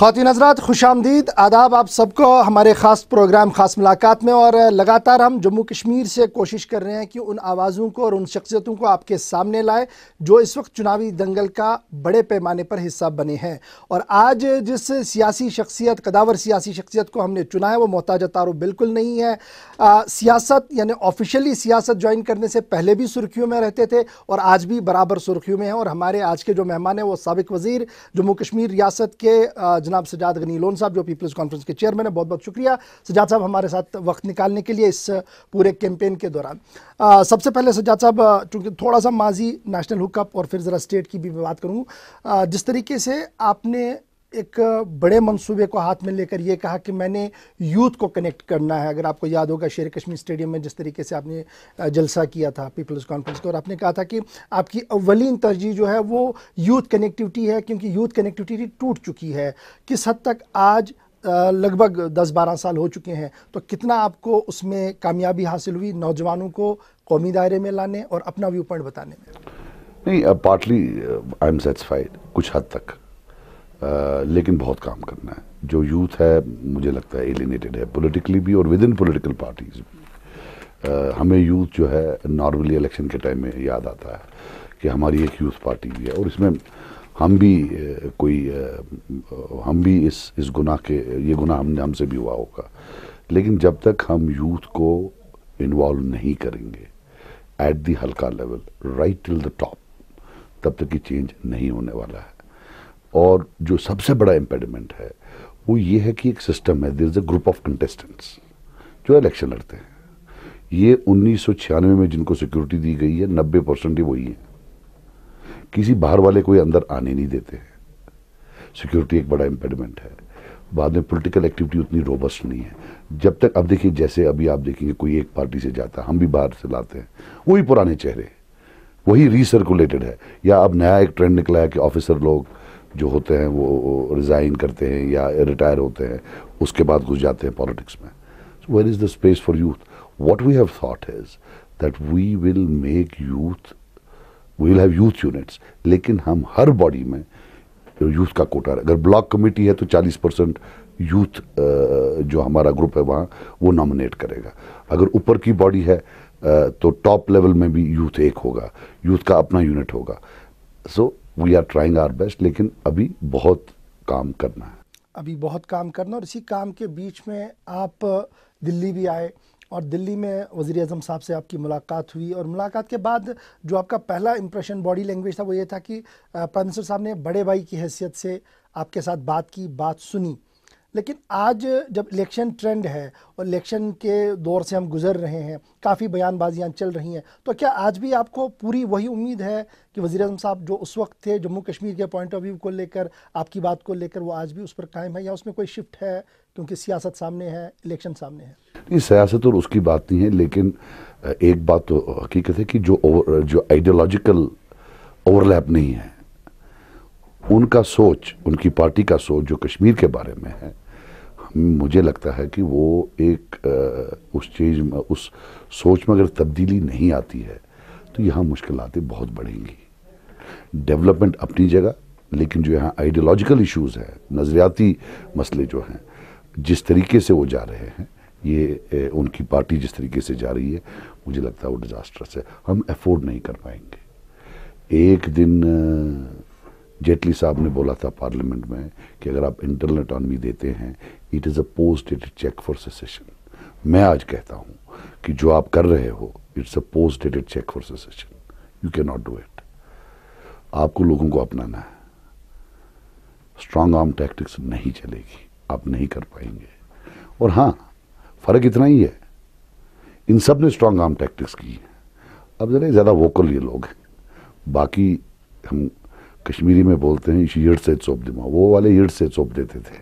ख़वातीन हज़रात खुशामदीद आदाब आप सबको हमारे ख़ास प्रोग्राम ख़ास मुलाकात में। और लगातार हम जम्मू कश्मीर से कोशिश कर रहे हैं कि उन आवाज़ों को और उन शख्सियतों को आपके सामने लाए जो इस वक्त चुनावी दंगल का बड़े पैमाने पर हिस्सा बने हैं। और आज जिस सियासी शख्सियत कदावर सियासी शख्सियत को हमने चुना है वो मोहताज तारुफ बिल्कुल नहीं है। सियासत यानी ऑफिशियली सियासत ज्वाइन करने से पहले भी सुर्खियों में रहते थे और आज भी बराबर सुर्खियों में हैं। और हमारे आज के जो मेहमान हैं वो साबिक वज़ीर जम्मू कश्मीर रियासत के जनाब सज्जाद गनी लोन साहब जो पीपल्स कॉन्फ्रेंस के चेयरमैन है। बहुत बहुत शुक्रिया सज्जाद साहब हमारे साथ वक्त निकालने के लिए इस पूरे कैंपेन के दौरान। सबसे पहले सज्जाद साहब, चूँकि थोड़ा सा माजी नेशनल हुकअप और फिर ज़रा स्टेट की भी बात करूँ, जिस तरीके से आपने एक बड़े मंसूबे को हाथ में लेकर ये कहा कि मैंने यूथ को कनेक्ट करना है। अगर आपको याद होगा शेर कश्मीर स्टेडियम में जिस तरीके से आपने जलसा किया था पीपल्स कॉन्फ्रेंस को, और आपने कहा था कि आपकी अव्वलीन तरजीह जो है वो यूथ कनेक्टिविटी है क्योंकि यूथ कनेक्टिविटी टूट चुकी है। किस हद तक आज लगभग 10-12 साल हो चुके हैं, तो कितना आपको उसमें कामयाबी हासिल हुई नौजवानों को कौमी दायरे में लाने और अपना व्यू पॉइंट बताने में? नहीं, पार्टली आई एम सेटिस्फाइड कुछ हद तक, लेकिन बहुत काम करना है। जो यूथ है मुझे लगता है एलिनेटेड है पॉलिटिकली भी और विद इन पॉलिटिकल पार्टीज भी। हमें यूथ जो है नॉर्मली इलेक्शन के टाइम में याद आता है कि हमारी एक यूथ पार्टी भी है और इसमें हम भी इस गुनाह के ये गुनाह हमसे भी हुआ होगा। लेकिन जब तक हम यूथ को इन्वॉल्व नहीं करेंगे एट दी हल्का level right till the top, तब तक ये चेंज नहीं होने वाला है। और जो सबसे बड़ा इम्पेडिमेंट है वो ये है कि एक सिस्टम है, there is a group of contestants जो इलेक्शन लड़ते हैं। ये 1996 में जिनको सिक्योरिटी दी गई है 90% ही वही है। किसी बाहर वाले कोई अंदर आने नहीं देते हैं। सिक्योरिटी एक बड़ा इम्पेडिमेंट है। बाद में पॉलिटिकल एक्टिविटी उतनी रोबस्ट नहीं है। जब तक अब देखिए, जैसे अभी आप देखेंगे कोई एक पार्टी से जाता है, हम भी बाहर से लाते हैं, वही पुराने चेहरे, वही रिसर्कुलेटेड है। या अब नया एक ट्रेंड निकला है कि ऑफिसर लोग जो होते हैं वो रिजाइन करते हैं या रिटायर होते हैं, उसके बाद घुस जाते हैं पॉलिटिक्स में। So where is the space for youth? What we have thought is that we will make youth, we will have youth units, लेकिन हम हर बॉडी में यूथ का कोटा, अगर ब्लॉक कमेटी है तो 40% यूथ जो हमारा ग्रुप है वहाँ वो नॉमिनेट करेगा। अगर ऊपर की बॉडी है तो टॉप लेवल में भी यूथ एक होगा, यूथ का अपना यूनिट होगा। So we are trying our best, लेकिन अभी बहुत काम करना है। अभी बहुत काम करना, और इसी काम के बीच में आप दिल्ली भी आए और दिल्ली में वज़ीर-ए-आज़म साहब से आपकी मुलाकात हुई। और मुलाकात के बाद जो आपका पहला इंप्रेशन बॉडी लैंग्वेज था वो ये था कि प्राइम मिनिस्टर साहब ने बड़े भाई की हैसियत से आपके साथ बात की, बात सुनी। लेकिन आज जब इलेक्शन ट्रेंड है और इलेक्शन के दौर से हम गुजर रहे हैं, काफ़ी बयानबाजियाँ चल रही हैं, तो क्या आज भी आपको पूरी वही उम्मीद है कि वज़ीर-ए-आज़म साहब जो उस वक्त थे जम्मू कश्मीर के पॉइंट ऑफ व्यू को लेकर, आपकी बात को लेकर, वो आज भी उस पर कायम है या उसमें कोई शिफ्ट है क्योंकि सियासत सामने है, इलेक्शन सामने है? नहीं, सियासत और उसकी बात नहीं है, लेकिन एक बात तो हकीकत है कि जो आइडियोलॉजिकल ओवरलैप नहीं है, उनका सोच, उनकी पार्टी का सोच जो कश्मीर के बारे में है, मुझे लगता है कि वो एक उस चीज में, उस सोच में अगर तब्दीली नहीं आती है तो यहाँ मुश्किलातें बहुत बढ़ेंगी। डेवलपमेंट अपनी जगह, लेकिन जो यहाँ आइडियोलॉजिकल इश्यूज हैं, नजरियाती मसले जो हैं, जिस तरीके से वो जा रहे हैं, ये उनकी पार्टी जिस तरीके से जा रही है, मुझे लगता है वो डिजास्टर्स है। हम अफोर्ड नहीं कर पाएंगे। एक दिन जेटली साहब ने बोला था पार्लियामेंट में कि अगर आप इंटरनल ऑटोनॉमी देते हैं, it is a post dated cheque for cessation. मैं आज कहता हूं कि जो आप कर रहे हो, it's a post dated cheque for cessation. You can not do it. आपको लोगों को अपनाना है। स्ट्रांग आर्म टैक्टिक्स नहीं चलेगी, आप नहीं कर पाएंगे। और हाँ, फर्क इतना ही है, इन सब ने स्ट्रांग आर्म टैक्टिक्स की है। अब जरा ज़्यादा वोकल ये लोग हैं। बाकी हम कश्मीरी में बोलते हैं यीड़ से चोप दिमा, वो वाले यीड़ से चोप देते थे,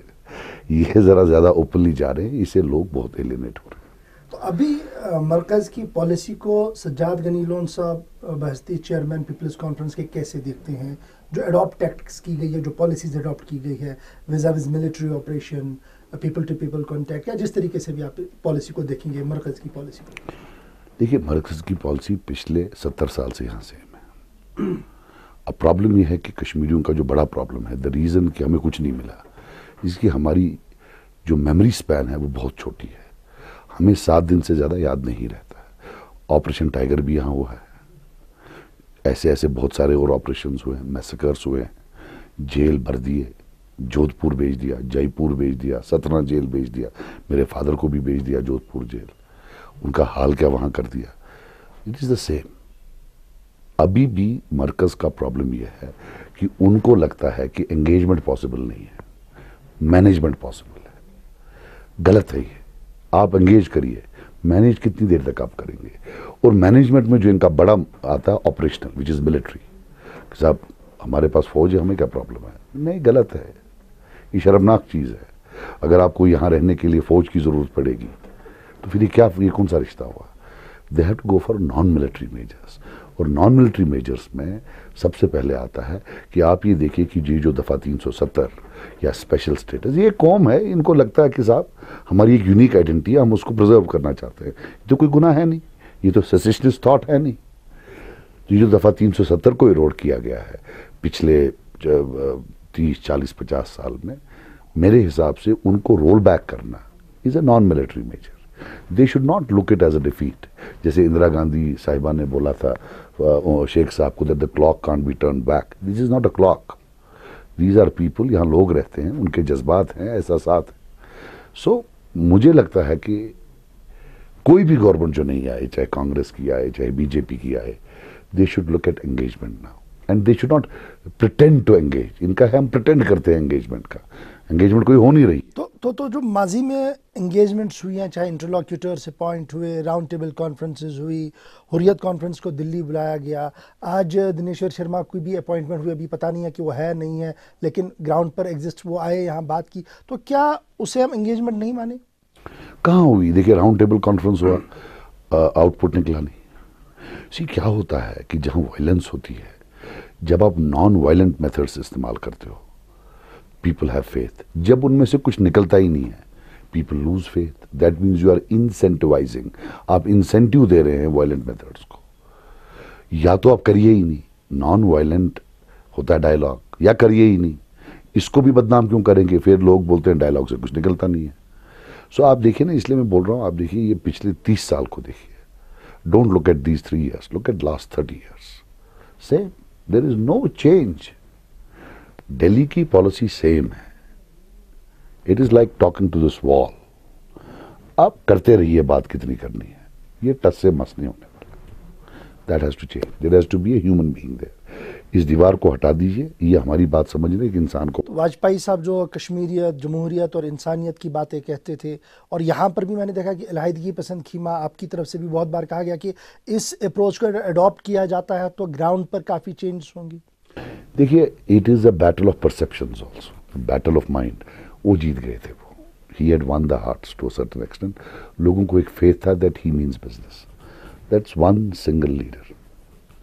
ये ज़रा ज़्यादा ओपनली जा रहे हैं, इससे लोग बहुत एलिनेट हो रहे हैं। तो अभी मरकज़ की पॉलिसी को सज्जाद गनी लोन साहब बहसती चेयरमैन पीपल्स कॉन्फ्रेंस के कैसे देखते हैं? जो एडॉप्ट टैक्टिक्स की गई है, जो पॉलिसीज एडॉप्ट की गई है, vis a vis military operation, people to people contact, या जिस तरीके से भी आप पॉलिसी को देखेंगे मरकज़ की पॉलिसी को? देखिए, मरकज़ की पॉलिसी पिछले 70 साल से यहाँ सेम है। अब प्रॉब्लम यह है कि कश्मीरियों का जो बड़ा प्रॉब्लम है, द रीज़न कि हमें कुछ नहीं मिला, जिसकी हमारी जो मेमोरी स्पैन है वो बहुत छोटी है, हमें 7 दिन से ज़्यादा याद नहीं रहता है। ऑपरेशन टाइगर भी यहाँ हुआ है, ऐसे ऐसे बहुत सारे और ऑपरेशंस हुए हैं, मैसेकर्स हुए हैं, जेल भर दिए, जोधपुर भेज दिया, जयपुर भेज दिया, सतना जेल भेज दिया, मेरे फादर को भी भेज दिया जोधपुर जेल, उनका हाल क्या वहाँ कर दिया। It is the same. अभी भी मरकज़ का प्रॉब्लम यह है कि उनको लगता है कि एंगेजमेंट पॉसिबल नहीं है, मैनेजमेंट पॉसिबल है। गलत है ये। आप एंगेज करिए, मैनेज कितनी देर तक आप करेंगे। और मैनेजमेंट में जो इनका बड़ा आता है ऑपरेशनल, विच इज़ मिलिट्री। साहब हमारे पास फौज है, हमें क्या प्रॉब्लम है? नहीं, गलत है, ये शर्मनाक चीज़ है। अगर आपको यहाँ रहने के लिए फौज की ज़रूरत पड़ेगी तो फिर ये कौन सा रिश्ता हुआ? They have to go for non military measures. और नॉन मिलिट्री मेजर्स में सबसे पहले आता है कि आप ये देखिए कि जी जो दफ़ा 370 या स्पेशल स्टेटस, ये कौम है, इनको लगता है कि साहब हमारी एक यूनिक आइडेंटिटी है, हम उसको प्रिजर्व करना चाहते हैं। तो कोई गुनाह है नहीं, ये तो सेसेशनिस्ट थॉट है नहीं। तो ये जो दफ़ा 370 को इरोड किया गया है पिछले 30, 40, 50 साल में, मेरे हिसाब से उनको रोल बैक करना is a non military measure. They should not look it as a defeat. जैसे इंदिरा गांधी साहिबा ने बोला था शेख साहब को, that the clock can't be turn back. This is not a clock, these are people, यहाँ लोग रहते हैं, उनके जज्बात हैं, एहसासात हैं। सो मुझे लगता है कि कोई भी गवर्नमेंट जो नहीं आए, चाहे कांग्रेस की आए चाहे बीजेपी की आए, they should look at engagement now and they should not pretend to engage. इनका है हम प्रिटेंड करते हैं एंगेजमेंट का, एंगेजमेंट कोई हो नहीं रही। तो जो माजी में एंगेजमेंट्स हुई हैं, चाहे इंटरलॉक्यूटर से पॉइंट हुए, राउंड टेबल कॉन्फ्रेंसेस हुई, हुर्रियत कॉन्फ्रेंस को दिल्ली बुलाया गया, आज दिनेश्वर शर्मा की भी अपॉइंटमेंट हुई, अभी पता नहीं है कि वो है नहीं है, लेकिन ग्राउंड पर एग्जिस्ट वो आए, यहाँ बात की, तो क्या उसे हम एंगेजमेंट नहीं माने? कहाँ हुई? देखिए राउंड टेबल कॉन्फ्रेंस हुआ, आउटपुट निकला नहीं। सी क्या होता है कि जहाँ वायलेंस होती है, जब आप नॉन वायलेंट मेथड्स इस्तेमाल करते हो, पीपल हैव फेथ। जब उनमें से कुछ निकलता ही नहीं है, people lose faith. That means you are incentivising, आप इंसेंटिव दे रहे हैं वायलेंट मेथड्स को। या तो आप करिए ही नहीं, नॉन वायलेंट होता है डायलॉग, या करिए ही नहीं। इसको भी बदनाम क्यों करेंगे? फिर लोग बोलते हैं डायलॉग से कुछ निकलता नहीं है। सो आप देखिए ना, इसलिए मैं बोल रहा हूँ, आप देखिए ये पिछले 30 साल को देखिए। Don't look at these 3 years, look at last 30 years। से there is no change. Delhi की पॉलिसी सेम है। It is like talking to this wall. आप करते रहिए, बात कितनी करनी है, ये टस से मस नहीं होने वाला। That has to change, there has to be a human being there. इस दीवार को हटा दीजिए, ये हमारी बात समझने एक इंसान को। वाजपेयी साहब जो कश्मीरियत, जमहूरियत और इंसानियत की बातें कहते थे, और यहाँ पर भी मैंने देखा कि अलहदगी पसंद खीमा आपकी तरफ से भी बहुत बार कहा गया कि इस अप्रोच को अडॉप्ट किया जाता है तो ग्राउंड पर काफ़ी चेंज होंगी। देखिए, it is a battle of perceptions also, battle of mind. वो जीत गए थे, वो he had won the hearts to a certain extent. लोगों को एक फेथ था that he means business. That's one single leader.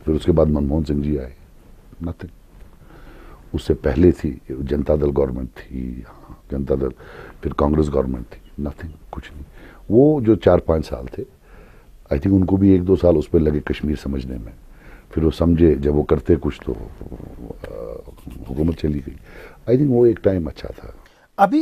फिर उसके बाद मनमोहन सिंह जी आए, नथिंग। उससे पहले थी जनता दल गवर्नमेंट थी, हाँ जनता दल, फिर कांग्रेस गवर्नमेंट थी, नथिंग, कुछ नहीं। वो जो 4-5 साल थे, आई थिंक उनको भी 1-2 साल उस पर लगे कश्मीर समझने में। फिर वो समझे, जब वो करते कुछ तो हुकूमत चली गई। आई थिंक वो एक टाइम अच्छा था। अभी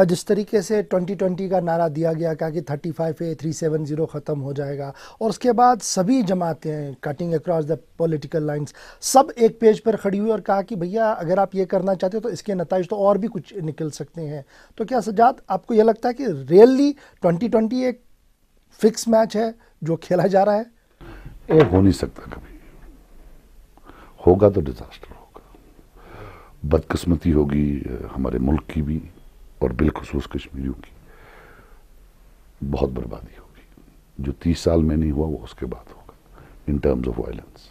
जिस तरीके से 2020 का नारा दिया गया, कहा कि 35A 370 ख़त्म हो जाएगा, और उसके बाद सभी जमातें cutting across the political lines सब एक पेज पर खड़ी हुई और कहा कि भैया अगर आप ये करना चाहते हो तो इसके नताइज तो और भी कुछ निकल सकते हैं। तो क्या सज्जाद, आपको ये लगता है कि रियली 2020 एक फिक्स मैच है जो खेला जा रहा है? ये हो नहीं सकता कभी। होगा तो डिजास्टर होगा, बदकिस्मती होगी हमारे मुल्क की भी और बिलखुसूस कश्मीरियों की। बहुत बर्बादी होगी। जो 30 साल में नहीं हुआ वो उसके बाद होगा इन टर्म्स ऑफ वायलेंस।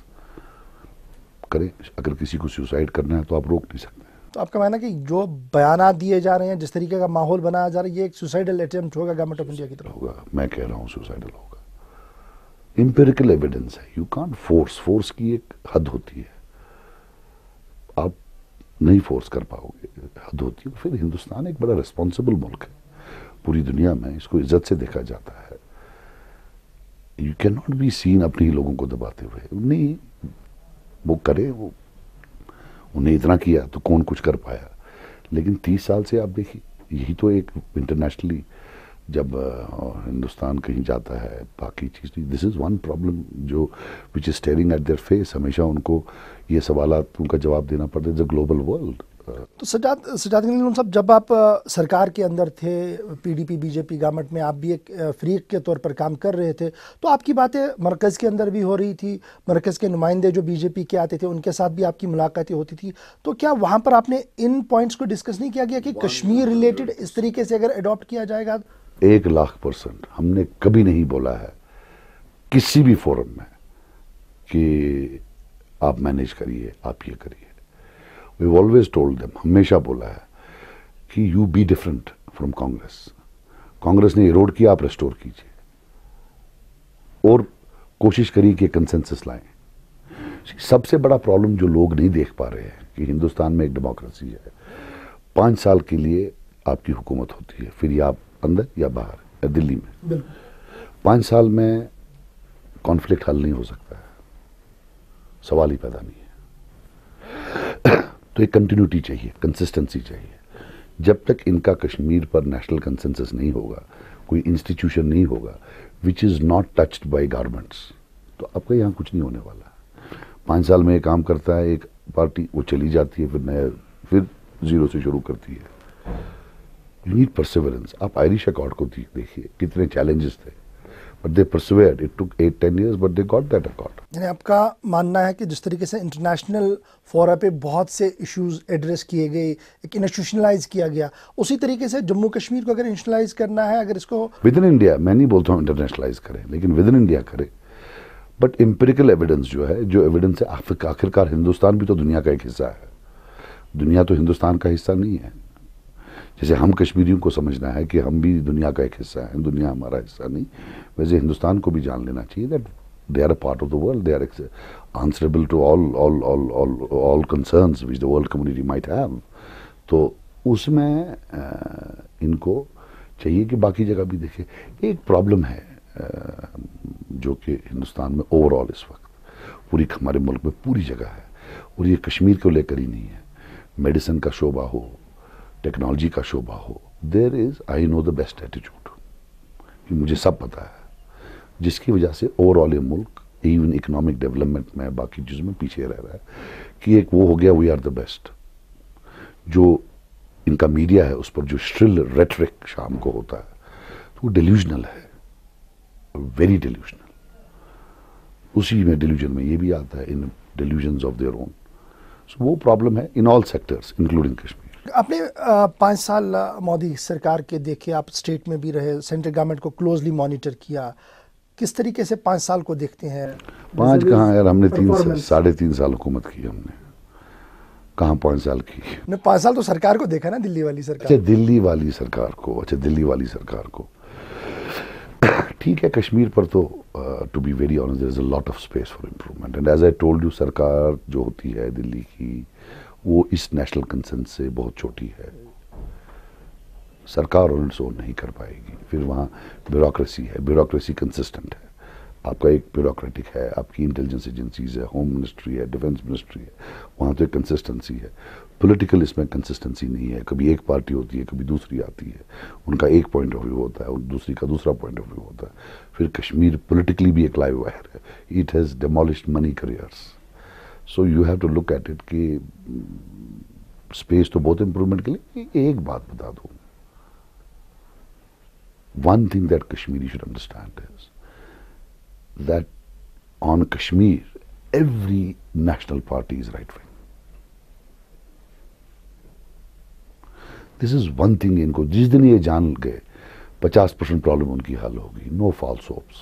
करें, अगर किसी को सुसाइड करना है तो आप रोक नहीं सकते। तो आपका मानना है कि जो बयान दिए जा रहे हैं, जिस तरीके का माहौल बनाया जा रहा है, ये एक सुसाइडल अटेम्प्ट होगा गवर्नमेंट ऑफ इंडिया की तरफ? होगा, मैं कह रहा हूँ सुसाइडल होगा। इंपेरिकल एविडेंस है, यू कांट फोर्स की एक हद होती है, आप नहीं फोर्स कर पाओगे, हद होती है। फिर हिंदुस्तान एक बड़ा रिस्पॉन्सिबल मुल्क है, पूरी दुनिया में इसको इज्जत से देखा जाता है। You can not be seen अपने ही लोगों को दबाते हुए। नहीं, वो करे, वो उन्हें इतना किया तो कौन कुछ कर पाया। लेकिन 30 साल से आप देखिए यही तो एक इंटरनेशनली जब हिंदुस्तान कहीं जाता है बाकी चीज़, दिस इज़ वन प्रॉब्लम जो which is staring at their face. हमेशा उनको ये सवालात उनका जवाब देना पड़ता है, द ग्लोबल वर्ल्ड। तो सजाद गनी साहब, जब आप सरकार के अंदर थे, पीडीपी बीजेपी गवर्नमेंट में आप भी एक फ्रीक के तौर पर काम कर रहे थे, तो आपकी बातें मरकज़ के अंदर भी हो रही थी, मरकज़ के नुमाइंदे जो बीजेपी के आते थे उनके साथ भी आपकी मुलाकातें होती थी, तो क्या वहाँ पर आपने इन पॉइंट्स को डिस्कस नहीं किया गया कि कश्मीर रिलेटेड इस तरीके से अगर अडॉप्ट किया जाएगा? 1,00,000% हमने कभी नहीं बोला है किसी भी फोरम में कि आप मैनेज करिए, आप ये करिए। We've always told them, हमेशा बोला है कि you be different from Congress. Congress ने इरोड किया, आप रेस्टोर कीजिए और कोशिश करिए कि कंसेंसस लाएं। सबसे बड़ा प्रॉब्लम जो लोग नहीं देख पा रहे हैं कि हिंदुस्तान में एक डेमोक्रेसी है, 5 साल के लिए आपकी हुकूमत होती है, फिर या आप अंदर या बाहर या दिल्ली में। 5 साल में कॉन्फ्लिक्ट हल नहीं हो सकता है, सवाल ही पैदा नहीं है। तो एक कंटिन्यूटी चाहिए, कंसिस्टेंसी चाहिए। जब तक इनका कश्मीर पर नेशनल कंसेंसस नहीं होगा, कोई इंस्टीट्यूशन नहीं होगा which is not touched bye governments, तो आपका यहाँ कुछ नहीं होने वाला। 5 साल में एक काम करता है एक पार्टी, वो चली जाती है, फिर जीरो से शुरू करती है। You need perseverance. आप आयरिश अकॉर्ड को देखिए, कितने चैलेंजेस थे, but they persevered. It took 8-10 years but they got that accord. यानी आपका मानना है कि जिस तरीके से इंटरनेशनल फोरा पे बहुत से इश्यूज एड्रेस किए गए, एक इंस्टीट्यूशनलाइज किया गया, उसी तरीके से जम्मू कश्मीर को अगर इंस्टीट्यूशनलाइज करना है, अगर इसको विद इन इंडिया, मैं नहीं बोलता हूँ इंटरनेशनलाइज करें, लेकिन विद इन इंडिया करें। बट एम्पिरिकल एविडेंस जो है, जो एविडेंस है, आखिरकार हिंदुस्तान भी तो दुनिया का एक हिस्सा है, दुनिया तो हिंदुस्तान का हिस्सा नहीं है। जैसे हम कश्मीरियों को समझना है कि हम भी दुनिया का एक हिस्सा है, दुनिया हमारा हिस्सा नहीं, वैसे हिंदुस्तान को भी जान लेना चाहिए that they are a part of the world, they are answerable to all concerns which the world community might have। तो उसमें इनको चाहिए कि बाकी जगह भी देखें। एक प्रॉब्लम है जो कि हिंदुस्तान में ओवरऑल इस वक्त पूरी हमारे मुल्क में पूरी जगह है, और ये कश्मीर को लेकर ही नहीं है। मेडिसिन का शोबा हो, टेक्नोलॉजी का शोबा हो, there is I know the best attitude, कि मुझे सब पता है, जिसकी वजह से ओवरऑल ये मुल्क इवन इकोनॉमिक डेवलपमेंट में बाकी चीज़ों में पीछे रह रहा है। कि एक वो हो गया वी आर द बेस्ट, जो इनका मीडिया है उस पर जो श्रिल रेटरिक शाम को होता है, तो वो डिल्यूजनल है, वेरी डिल्यूजनल। उसी में डिल्यूजन में ये भी आता है, इन डिल्यूजन्स ऑफ देयर ओन। सो वो प्रॉब्लम है in all sectors including Kashmir. आपने 5 साल मोदी सरकार के देखे, आप स्टेट में भी रहे, सेंट्रल गवर्नमेंट को क्लोजली मॉनिटर किया, किस तरीके से 5 साल को देखते हैं? 5 कहाँ यार, हमने 3.5 साल हुकूमत की, हमने कहाँ 5 साल की। 5 साल तो सरकार को देखा ना, दिल्ली वाली सरकार। अच्छा दिल्ली वाली सरकार को, अच्छा दिल्ली वाली सरकार को ठीक है। कश्मीर पर तो to be very honest there is a lot of space for improvement, and as I told you, सरकार जो होती है दिल्ली की, वो इस नेशनल कंसेंसस से बहुत छोटी है। सरकार ऑन इट्स ओन नहीं कर पाएगी। फिर वहाँ ब्यूरोक्रेसी है, ब्यूरोक्रेसी कंसिस्टेंट है, आपका एक ब्यूरोक्रेटिक है, आपकी इंटेलिजेंस एजेंसीज है, होम मिनिस्ट्री है, डिफेंस मिनिस्ट्री है, वहाँ तो एक कंसिस्टेंसी है। पॉलिटिकल इसमें कंसिस्टेंसी नहीं है, कभी एक पार्टी होती है, कभी दूसरी आती है, उनका एक पॉइंट ऑफ व्यू होता है और दूसरी का दूसरा पॉइंट ऑफ व्यू होता है। फिर कश्मीर पॉलिटिकली भी एक लाइव वायर है, it has demolished many careers. So you have to look at it कि स्पेस तो बहुत इंप्रूवमेंट के लिए। एक बात बता दूँ, one thing that Kashmiri should understand is that on Kashmir, every national party is right wing. This is one thing इनको, जिस दिन ये जान गए 50% प्रॉब्लम उनकी हल होगी, नो फॉल्स होप्स।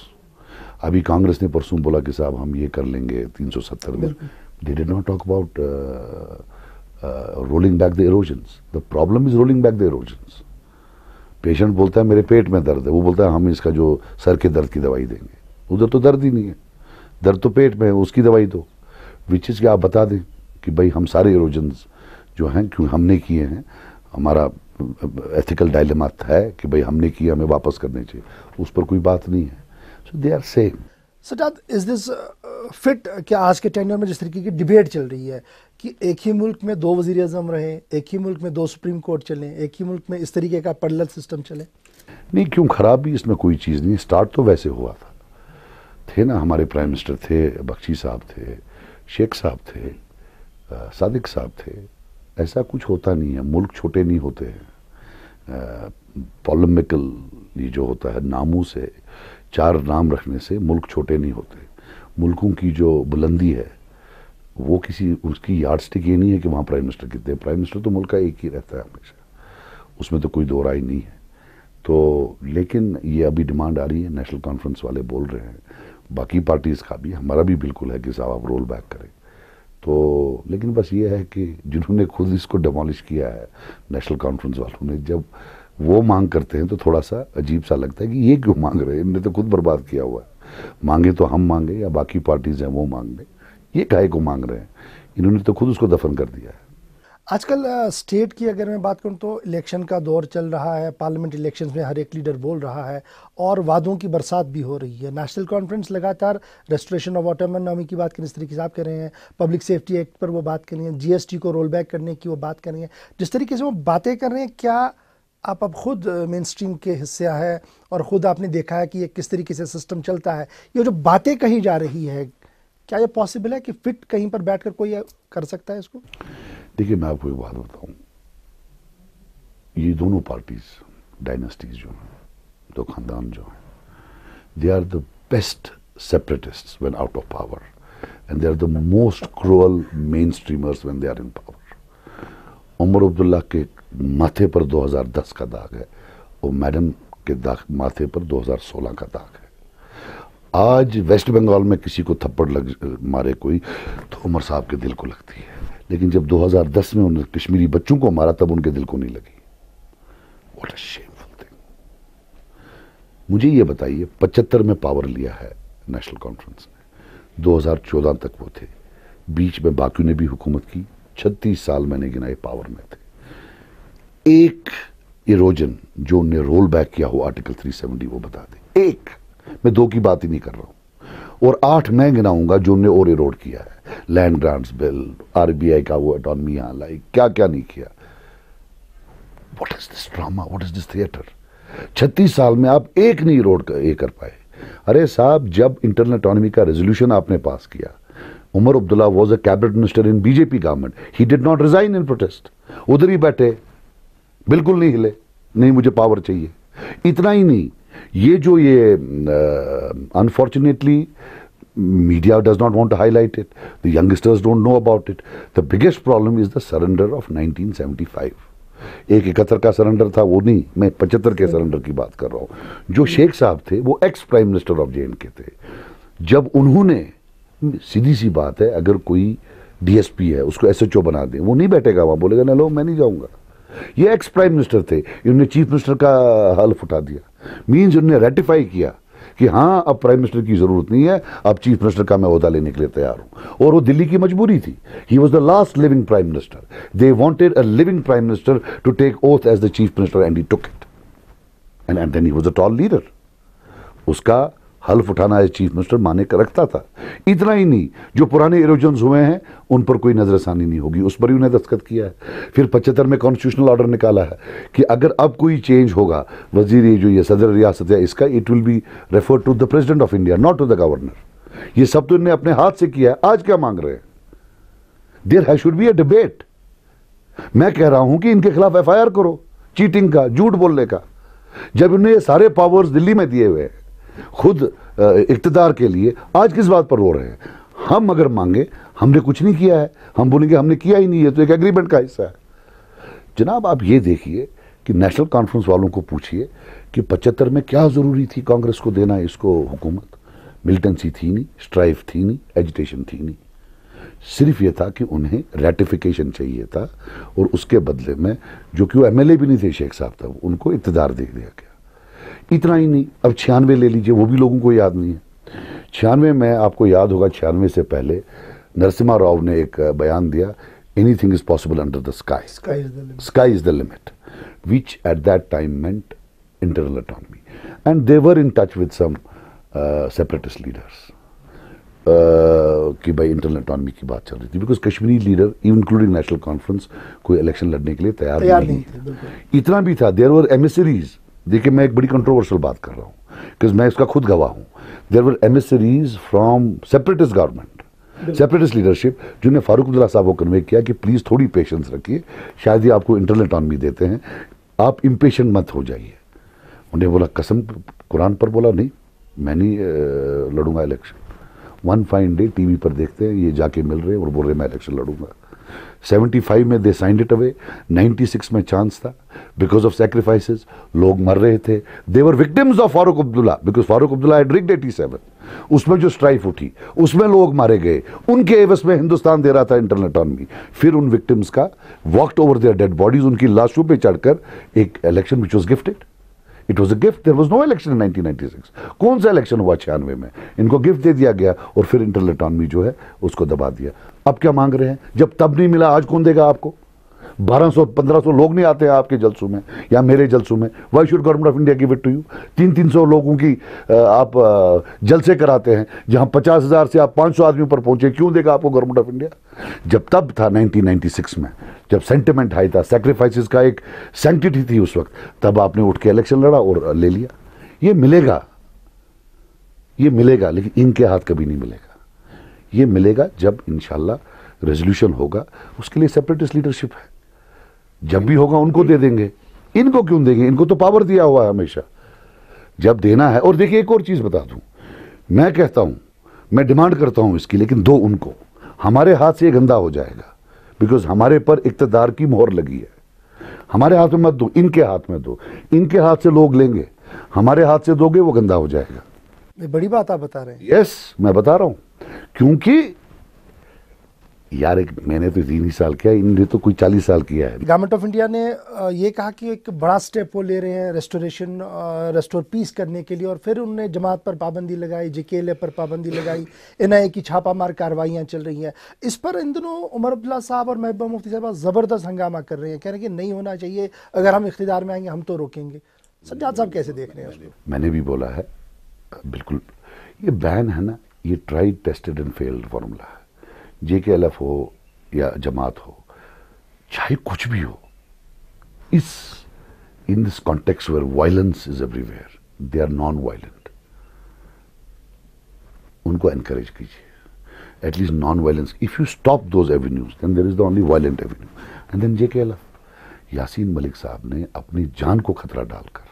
अभी कांग्रेस ने परसों बोला कि साहब हम ये कर लेंगे 370 में, they did not talk about rolling back the erosions. The problem is rolling back the erosions. Patient बोलता है मेरे पेट में दर्द है, वो बोलता है हम इसका जो सर के दर्द की दवाई देंगे, उधर तो दर्द ही नहीं है, दर्द तो पेट में है, उसकी दवाई दो। विच इज़ कि आप बता दें कि भाई हम सारे इरोजन्स जो हैं क्यों हमने किए हैं, हमारा एथिकल डायलेमा है कि भाई हमने किए, हमें वापस करने चाहिए, उस पर कोई बात नहीं है। So they are same. Sajad, is this fit क्या आज के टेन्योर में जिस तरीके की डिबेट चल रही है कि एक ही मुल्क में दो वज़ीर आज़म रहे, एक ही मुल्क में दो सुप्रीम कोर्ट चले, एक ही मुल्क में इस तरीके का पैरेलल सिस्टम चले? नहीं, क्यों खराब भी इसमें कोई चीज़ नहीं। स्टार्ट तो वैसे हुआ था, थे ना हमारे प्राइम मिनिस्टर थे, बख्शी साहब थे, शेख साहब थे, सादिक साहब थे। ऐसा कुछ होता नहीं है, मुल्क छोटे नहीं होते हैं। पॉलिमिकल ये जो होता है, नामों से चार नाम रखने से मुल्क छोटे नहीं होते। मुल्कों की जो बुलंदी है वो किसी उसकी यार्डस्टिक ये नहीं है कि वहाँ प्राइम मिनिस्टर कितने। प्राइम मिनिस्टर तो मुल्क का एक ही रहता है हमेशा, उसमें तो कोई दो राय नहीं है। तो लेकिन ये अभी डिमांड आ रही है, नेशनल कॉन्फ्रेंस वाले बोल रहे हैं, बाकी पार्टीज़ का भी, हमारा भी बिल्कुल है कि साहब आप रोल बैक करें। तो लेकिन बस ये है कि जिन्होंने खुद इसको डिमोलिश किया है, नेशनल कॉन्फ्रेंस वालों ने, जब वो मांग करते हैं तो थोड़ा सा अजीब सा लगता है कि ये क्यों मांग रहे हैं, इन्होंने तो खुद बर्बाद किया हुआ है। मांगे तो हम मांगे या बाकी पार्टीज हैं वो मांग लें, ये काहे को मांग रहे हैं, इन्होंने तो खुद उसको दफन कर दिया है। आजकल स्टेट की अगर मैं बात करूं तो इलेक्शन का दौर चल रहा है, पार्लियामेंट इलेक्शंस में हर एक लीडर बोल रहा है और वादों की बरसात भी हो रही है। नेशनल कॉन्फ्रेंस लगातार रेस्टोरेशन ऑफ ऑटोनॉमी की बात करें, इस तरीके से आप कह रहे हैं, पब्लिक सेफ्टी एक्ट पर वो बात कर रही हैं, जीएसटी को रोल बैक करने की वो बात कर रही हैं। जिस तरीके से वो बातें कर रहे हैं, क्या आप अब खुद मेन स्ट्रीम के हिस्सा है और ख़ुद आपने देखा है कि ये किस तरीके से सिस्टम चलता है, ये जो बातें कही जा रही है, क्या ये पॉसिबल है कि फिट कहीं पर बैठकर कोई कर सकता है इसको? देखिए, मैं आपको एक बात बताऊं, ये दोनों पार्टीज, डायनेस्टीज जो हैं, दो खानदान जो हैं, they are the best separatists when out of power and they are the most cruel mainstreamers when they are in power. Omar Abdullah के माथे पर 2010 का दाग है और मैडम के माथे पर 2016 का दाग है। आज वेस्ट बंगाल में किसी को थप्पड़ मारे कोई तो उमर साहब के दिल को लगती है, लेकिन जब 2010 में उन्होंने कश्मीरी बच्चों को मारा तब उनके दिल को नहीं लगी। What a shameful thing. मुझे ये बताइए, 75 में पावर लिया है नेशनल कॉन्फ्रेंस ने, 2014 तक वो थे, बीच में बाकी ने भी हुकूमत की, 36 साल मैंने गिनाए पावर में थे। एक इरोजन जो उन्हें रोल बैक किया हो आर्टिकल 370 वो बता दे, एक। मैं दो की बात ही नहीं कर रहा हूं, और 8 मैं गिनाऊंगा जो उन्हें और इरोड किया है। लैंड ग्रांट्स बिल, आरबीआई का वो ऑटोनॉमी यहां लाई, क्या क्या नहीं किया। What is this drama, what is this theatre? 36 साल में आप एक नहीं इरोड कर पाए। अरे साहब, जब इंटरनल ऑटोनॉमी का रेजोल्यूशन आपने पास किया, Omar Abdullah was a cabinet minister in BJP government, he did not resign in protest, उधर ही बैठे, बिल्कुल नहीं हिले, नहीं मुझे पावर चाहिए। इतना ही नहीं, ये जो ये unfortunately media does not want to highlight it, the youngsters don't know about it. The biggest problem is the surrender of 1975. एक 71 का सरेंडर था, वो नहीं, मैं 75 के सरेंडर की बात कर रहा हूं। जो शेख साहब थे वो ex prime minister of J&K थे। जब उन्होंने, सीधी सी बात है, अगर कोई डीएसपी है उसको एसएचओ बना दें, वो नहीं बैठेगा वहां, बोलेगा ना लो मैं नहीं जाऊंगा। ये एक्स प्राइम मिनिस्टर थे, इन्होंने चीफ मिनिस्टर का हल्फ उठा दिया। मीन्स उन्होंने रेटिफाई किया कि हाँ अब प्राइम मिनिस्टर की जरूरत नहीं है, अब चीफ मिनिस्टर का मैं ओहदा लेने के लिए तैयार हूं। और वो दिल्ली की मजबूरी थी, he was the last living prime minister, they wanted a living prime minister to take oath as the chief minister and he took it and then he was a tall leader. उसका हल्फ उठाना as chief minister माने का रखता था। इतना ही नहीं, जो पुराने इरोजन्स हुए हैं उन पर कोई नजरसानी नहीं होगी, उस पर ही उन्हें दस्तखत किया है। फिर 75 में कॉन्स्टिट्यूशनल ऑर्डर निकाला है कि अगर अब कोई चेंज होगा, वजीर जो ये सदर रियासत है इसका, it will be refer to the president of India, not to the governor. ये सब तो इन्हें अपने हाथ से किया है। आज क्या मांग रहे हैं? There should be a debate. मैं कह रहा हूं कि इनके खिलाफ एफआईआर करो, चीटिंग का, झूठ बोलने का। जब इन्हें ये सारे पावर्स दिल्ली में दिए हुए हैं खुद इक्तदार के लिए, आज किस बात पर रो रहे हैं? हम अगर मांगे, हमने कुछ नहीं किया है, हम बोलेंगे हमने किया ही नहीं है, तो एक एग्रीमेंट का हिस्सा है। जनाब आप ये देखिए कि नेशनल कॉन्फ्रेंस वालों को पूछिए कि 75 में क्या जरूरी थी कांग्रेस को देना इसको हुकूमत। मिलिटेंसी थी नहीं, स्ट्राइफ थी नहीं, एजिटेशन थी नहीं, सिर्फ ये था कि उन्हें रेटिफिकेशन चाहिए था और उसके बदले में, जो कि वो एमएलए भी नहीं थे शेख साहब तब, उनको इक्तदार दे दिया गया। इतना ही नहीं, अब 96 ले लीजिए, वो भी लोगों को याद नहीं है। 96 में आपको याद होगा, 96 से पहले नरसिम्हा राव ने एक बयान दिया, anything is possible under the sky, sky is the limit, which at that time meant internal autonomy, and they were in touch with some separatist leaders कि भाई इंटरनल ऑटोनॉमी की बात चल रही थी, because Kashmiri leader including national conference कोई election लड़ने के लिए तैयार नहीं थे। इतना भी था, देयर वर एमिसरीज, देखिए मैं एक बड़ी कंट्रोवर्शियल बात कर रहा हूँ बिकॉज मैं इसका खुद गवाह हूँ, there were emissaries from separatist government, separatist leadership, जिन्होंने फारूक अब्दुल्ला साहब को कन्वे किया कि प्लीज थोड़ी पेशेंस रखिए, शायद ही आपको इंटरनल ऑटोनॉमी देते हैं, आप इम्पेशेंट मत हो जाइए। उन्हें बोला, कसम कुरान पर बोला, नहीं मैं नहीं लड़ूंगा election. One fine day TV पर देखते हैं ये जाके मिल रहे हैं और बोल रहे मैं इलेक्शन लड़ूंगा। 75 में दे साइंड इट अवे, 96 में चांस था, बिकॉज ऑफ सैक्रिफाइसेस लोग मर रहे थे, they were victims of Farooq Abdullah, because Farooq Abdullah had rigged 87, उसमें जो स्ट्राइफ उठी उसमें लोग मारे गए, उनके एवज में हिंदुस्तान दे रहा था इंटरनल ऑटोनॉमी। फिर उन विक्टिम्स का walked over their dead bodies, उनकी लाशों पे चढ़कर एक election which was gifted, it was a gift, there was no election in 1996। कौन सा इलेक्शन हुआ 96 में? इनको गिफ्ट दे दिया गया और फिर इंटरनल ऑटोनॉमी जो है उसको दबा दिया। अब क्या मांग रहे हैं? जब तब नहीं मिला आज कौन देगा आपको? 1200-1500 लोग नहीं आते हैं आपके जलसों में या मेरे जलसों में, why should government of India give it to you? 300-300 लोगों की आप जलसे कराते हैं, जहां 50,000 से आप 500 आदमियों पर पहुंचे, क्यों देगा आपको गवर्नमेंट ऑफ इंडिया? जब तब था 1996 में, जब सेंटिमेंट हाई था, सैक्रिफाइसेस का एक सैंक्टिटी थी उस वक्त, तब आपने उठ के इलेक्शन लड़ा और ले लिया। ये मिलेगा, ये मिलेगा, लेकिन इनके हाथ कभी नहीं मिलेगा। ये मिलेगा जब इंशाल्लाह रेजोल्यूशन होगा, उसके लिए सेपरेटिस्ट लीडरशिप है, जब भी होगा उनको दे देंगे। इनको क्यों देंगे? इनको तो पावर दिया हुआ है हमेशा, जब देना है। और देखिए एक और चीज बता दूं, मैं कहता हूं, मैं डिमांड करता हूं इसकी, लेकिन दो उनको, हमारे हाथ से ये गंदा हो जाएगा, बिकॉज हमारे पर इक्तदार की मोहर लगी है। हमारे हाथ में मत दो, इनके हाथ में दो, इनके हाथ से लोग लेंगे, हमारे हाथ से दोगे वो गंदा हो जाएगा। बड़ी बात आप बता रहे हैं। यस, मैं बता रहा हूं, क्योंकि यार मैंने तो 3 ही साल किया, इनने तो कोई 40 साल किया है। गवर्नमेंट ऑफ इंडिया ने ये कहा कि एक बड़ा स्टेप वो ले रहे हैं रेस्टोर पीस करने के लिए, और फिर उन्होंने जमात पर पाबंदी लगाई, जेकेएलए पर पाबंदी लगाई, एनआईए की छापामार कार्रवाइयां चल रही हैं। इस पर इन दिनों उमर अब्दुल्ला साहब और महबूबा मुफ्ती साहब जबरदस्त हंगामा कर रहे हैं, कह रहे हैं कि नहीं होना चाहिए, अगर हम इख्तियार में आएंगे हम तो रोकेंगे। सज्जाद साहब कैसे देख रहे हैं उसको? मैंने भी बोला है, बिल्कुल ये बैन है ना, ये tried tested and failed formula है। जेकेएलएफ हो या जमात हो, चाहे कुछ भी हो, इस in this context where violence is everywhere, they are non violent, उनको एनकरेज कीजिए, at least non violence. If you stop those avenues then there is the only violent avenue. And then JKLF, Yasin Malik sahab ने अपनी जान को खतरा डालकर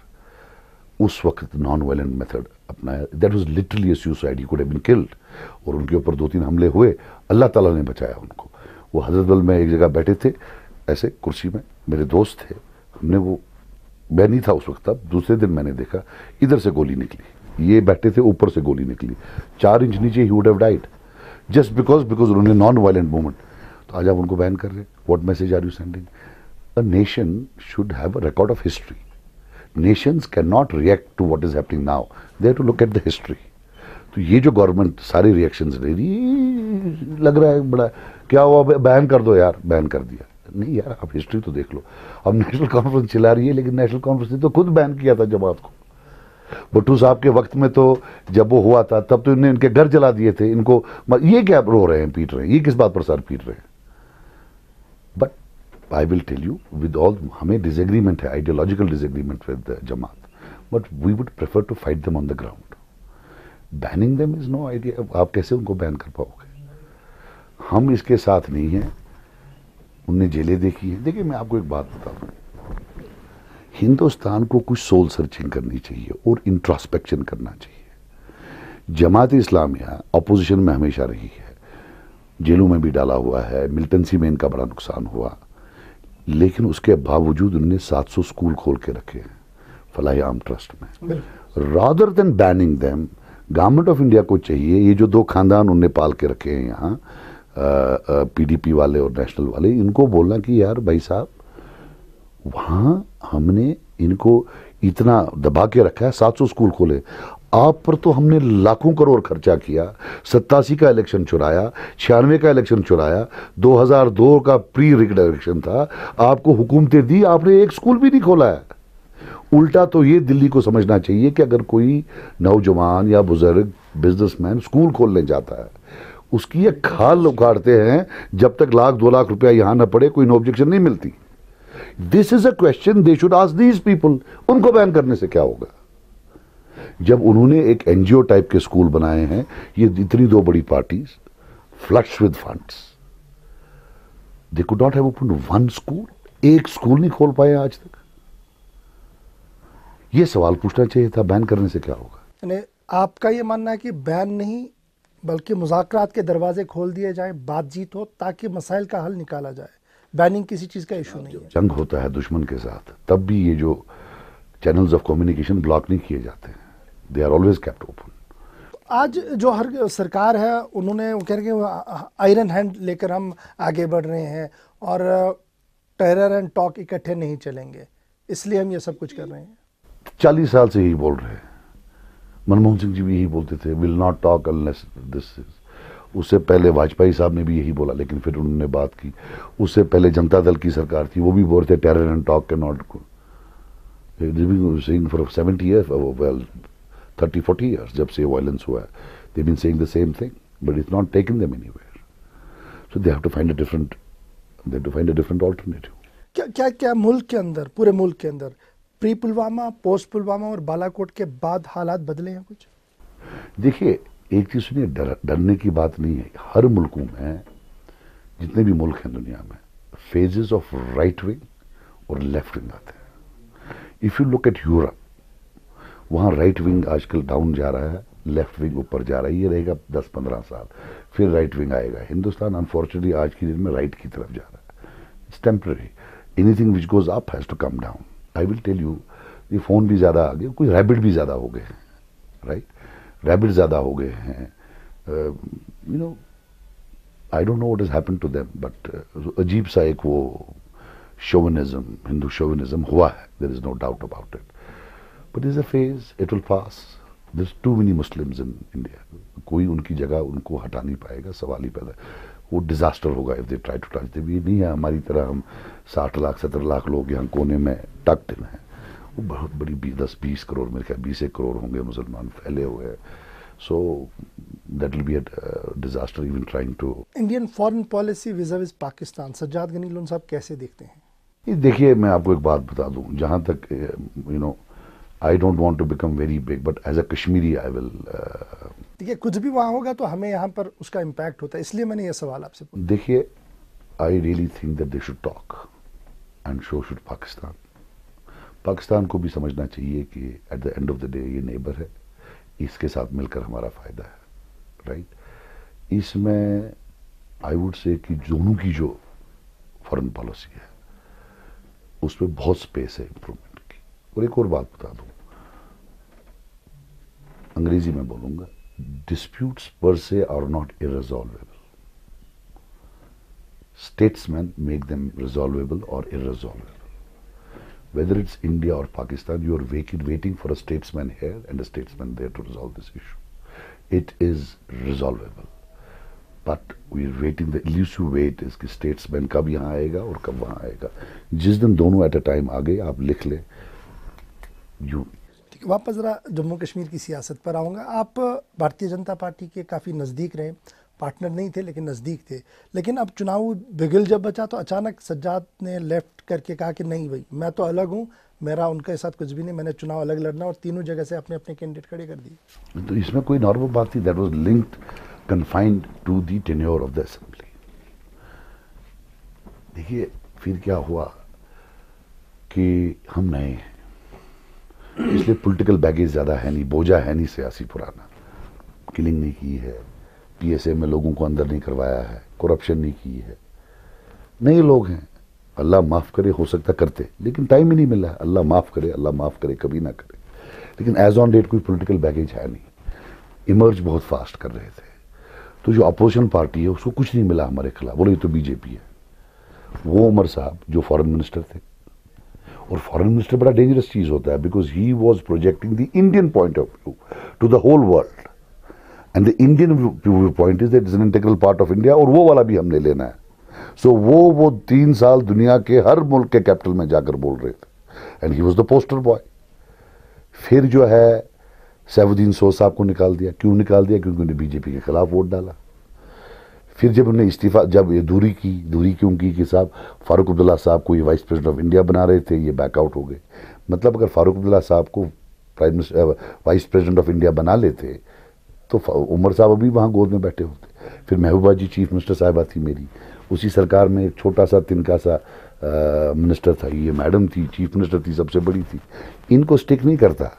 उस वक्त नॉन वायलेंट मेथड अपनाया, that was literally a suicide, he could have been killed. और उनके ऊपर 2-3 हमले हुए, अल्लाह ताला ने बचाया उनको। वो हजरतबल में एक जगह बैठे थे ऐसे कुर्सी में, मेरे दोस्त थे, हमने वो, मैं नहीं था उस वक्त, तब दूसरे दिन मैंने देखा इधर से गोली निकली, ये बैठे थे ऊपर से गोली निकली, 4 इंच नीचे he would have died, just because उन्होंने नॉन वायलेंट मूवमेंट। तो आज आप उनको बैन कर रहे हैं, what message are you sending? A nation should have a record of history. Nations cannot react to what is happening now. They have to look at the history. तो ये जो गवर्नमेंट सारी रिएक्शंस ले रही, लग रहा है बड़ा क्या हुआ, बैन कर दो यार, बैन कर दिया। नहीं यार, आप हिस्ट्री तो देख लो। अब नेशनल कॉन्फ्रेंस चला रही है, लेकिन नेशनल कॉन्फ्रेंस ने तो खुद बैन किया था जमात को। भुट्टो साहब के वक्त में तो जब वो हुआ था, तब तो इन्हें इनके घर जला दिए थे इनको। ये क्या रो रहे हैं, पीट रहे हैं, ये किस बात पर सर पीट रहे हैं? But I will tell you, with all, हमें डिसएग्रीमेंट है, ideological disagreement with Jamaat, but we would prefer to fight them on the ground. Banning them is no idea. आप कैसे उनको बैन कर पाओगे? हम इसके साथ नहीं हैं, उनने जेलें देखी हैं। देखिए मैं आपको एक बात बताऊं, हिंदुस्तान को कुछ सोल सर्चिंग करनी चाहिए और इंट्रोस्पेक्शन करना चाहिए। जमात इस्लामिया अपोजिशन में हमेशा रही है, जेलों में भी डाला हुआ है, मिलिटेंसी में इनका बड़ा नुकसान हुआ, लेकिन उसके बावजूद उन्होंने 700 स्कूल खोल के रखे हैं फलाह आम ट्रस्ट में। Rather than banning them, government of India को चाहिए, ये जो 2 खानदान उनने पाल के रखे हैं यहाँ, पीडीपी वाले और नेशनल वाले, इनको बोलना कि यार भाई साहब, वहाँ हमने इनको इतना दबा के रखा है, 700 स्कूल खोले, आप पर तो हमने लाखों करोड़ खर्चा किया, 87 का इलेक्शन चुराया, 96 का इलेक्शन चुराया, 2002 का प्री रिग्ड इलेक्शन था, आपको हुकूमतें दी, आपने एक स्कूल भी नहीं खोला है। उल्टा तो ये दिल्ली को समझना चाहिए कि अगर कोई नौजवान या बुजुर्ग बिजनेसमैन स्कूल खोलने जाता है, उसकी ये खाल उखाड़ते हैं, जब तक लाख 2 लाख रुपया यहां ना पड़े कोई नो ऑब्जेक्शन नहीं मिलती। This is a question they should ask these people. उनको बैन करने से क्या होगा? जब उन्होंने एक एनजीओ टाइप के स्कूल बनाए हैं, ये इतनी 2 बड़ी parties flush with funds, they could not have open 1 school. एक स्कूल नहीं खोल पाए आज तक। ये सवाल पूछना चाहिए था, बैन करने से क्या होगा? यानी आपका ये मानना है कि बैन नहीं बल्कि मुज़ाकरात के दरवाजे खोल दिए जाए, बातचीत हो ताकि मसाइल का हल निकाला जाए। बैनिंग किसी चीज़ का इशू नहीं है। जंग होता है दुश्मन के साथ, तब भी ये जो चैनल्स ऑफ कम्युनिकेशन ब्लॉक नहीं किए जाते हैं, they are always kept open. आज जो हर सरकार है उन्होंने वो कह रहे हैं आयरन हैंड लेकर हम आगे बढ़ रहे हैं और टेरर एंड टॉक इकट्ठे नहीं चलेंगे, इसलिए हम ये सब कुछ कर रहे हैं। 40 साल से यही बोल रहे हैं। मनमोहन सिंह जी भी यही बोलते थे, will not talk unless this is. उससे पहले वाजपेयी साहब ने भी यही बोला, लेकिन फिर उन्होंने बात की। उससे पहले जनता दल की सरकार थी, वो भी बोल रहे थे terror and talk can not go. For 70 years, well 30-40 years जब से वायलेंस हुआ है, they been saying the same thing, but it's not taken them anywhere. So they have to find a different alternative. क्या मुल्क के अंदर, पूरे मुल्क के अंदर प्री पुलवामा, पोस्ट पुलवामा और बालाकोट के बाद हालात बदले हैं कुछ? देखिए, एक चीज सुनिए, डरने की बात नहीं है। हर मुल्कों में, जितने भी मुल्क हैं दुनिया में, फेजेस ऑफ राइट विंग और लेफ्ट विंग आते हैं। If you look at Europe, वहां राइट विंग आजकल डाउन जा रहा है, लेफ्ट विंग ऊपर जा रहा है। ये रहेगा 10-15 साल, फिर राइट विंग आएगा। हिंदुस्तान अनफॉर्चुनेटली आज की डेट में राइट की तरफ जा रहा है। It's temporary. Anything which goes up has to come down. I will tell you, ये फोन भी ज्यादा आ गए, कुछ रैबिट भी ज्यादा हो गए हैं, राइट? रैबिट ज्यादा हो गए हैं। You know, I don't know what has happened to them, but अजीब सा एक वो शोविनिज्म, हिंदू शोविनिज्म हुआ है। There is no doubt about it, but is a phase, it will pass. There too many Muslims in India. कोई उनकी जगह उनको हटा नहीं पाएगा। सवाल ही पैदा, वो डिजास्टर होगा if they try to touch them. ये नहीं है हमारी तरह हम 60 लाख 70 लाख लोग यहाँ कोने में टक्ड इन हैं। वो बहुत बड़ी 10-20 करोड़, मेरे ख्याल 20 करोड़ होंगे मुसलमान फैले हुए हैं। So that will be a disaster even trying to. Indian foreign policy vis Pakistan, Sajjad Gani Lone sahab कैसे देखते हैं? ये देखिए, मैं आपको एक बात बता दूं, जहां तक you know, I don't want to become very big, but as a Kashmiri I will. देखिए, कुछ भी वहाँ होगा तो हमें यहाँ पर उसका इम्पैक्ट होता है, इसलिए मैंने ये सवाल आपसे पूछा। देखिए, I really think that they should talk and so should Pakistan. Pakistan को भी समझना चाहिए कि at the end of the day ये नेबर है, इसके साथ मिलकर हमारा फायदा है, राइट? इसमें आई वुड से कि दोनों की जो फॉरेन पॉलिसी है उसमें बहुत स्पेस है इंप्रूवमेंट की। और एक और बात बता दूं, अंग्रेजी में बोलूंगा, disputes per se are not irresolvable. Statesmen make them resolvable or irresolvable. Whether it's India or Pakistan, you are waiting for a statesman here and a statesman there to resolve this issue. It is resolvable. But we are waiting, the elusive wait is कि statesman कब यहाँ आएगा और कब वहाँ आएगा। जिस दिन दोनों at a time आ गए, आप लिख लें। वापस ज़रा जम्मू कश्मीर की सियासत पर आऊँगा। आप भारतीय जनता पार्टी के काफ़ी नज़दीक रहे, पार्टनर नहीं थे लेकिन नज़दीक थे, लेकिन अब चुनाव बिगल जब बचा तो अचानक सज्जाद ने लेफ्ट करके कहा कि नहीं भाई, मैं तो अलग हूँ, मेरा उनके साथ कुछ भी नहीं, मैंने चुनाव अलग लड़ना, और तीनों जगह से अपने अपने कैंडिडेट खड़े कर दिए। तो इसमें कोई नॉर्मल बात थी? That was linked, confined to the tenure of the assembly. देखिए, फिर क्या हुआ कि हम नए हैं, इसलिए पॉलिटिकल बैगेज ज़्यादा है नहीं, बोझा है नहीं सियासी पुराना। किलिंग नहीं की है, पीएसए में लोगों को अंदर नहीं करवाया है, करप्शन नहीं की है। नए लोग हैं, अल्लाह माफ़ करे, हो सकता करते, लेकिन टाइम ही नहीं मिला है। अल्लाह माफ़ करे, कभी ना करे। लेकिन एज ऑन डेट कोई पॉलिटिकल बैगेज है नहीं। इमर्ज बहुत फास्ट कर रहे थे, तो जो अपोजिशन पार्टी है उसको कुछ नहीं मिला हमारे खिलाफ, बोले तो बीजेपी है। वो उमर साहब जो फॉरेन मिनिस्टर थे, और फॉरेन मिनिस्टर बड़ा डेंजरस चीज होता है, because he was projecting the Indian point of view to the whole world, and the Indian view point is that is an integral part of India, और वो वाला भी हमने लेना है। सो वो 3 साल दुनिया के हर मुल्क के कैपिटल में जाकर बोल रहे थे, and he was the poster boy. फिर जो है सैफुद्दीन सोज साहब को निकाल दिया। क्यों निकाल दिया? क्योंकि उन्होंने बीजेपी के खिलाफ वोट डाला। फिर जब उन्होंने इस्तीफा, जब ये दूरी क्यों की कि साहब फारूक अब्दुल्ला साहब को ये वाइस प्रेसिडेंट ऑफ इंडिया बना रहे थे, ये बैकआउट हो गए। मतलब अगर फारूक अब्दुल्ला साहब को वाइस प्रेसिडेंट ऑफ इंडिया बना लेते तो उमर साहब अभी वहाँ गोद में बैठे होते। फिर महबूबा जी चीफ मिनिस्टर साहिबा थी मेरी, उसी सरकार में एक छोटा सा तिनका सा मिनिस्टर था, ये मैडम थी चीफ मिनिस्टर थी, सबसे बड़ी थी। इनको स्टिक नहीं करता,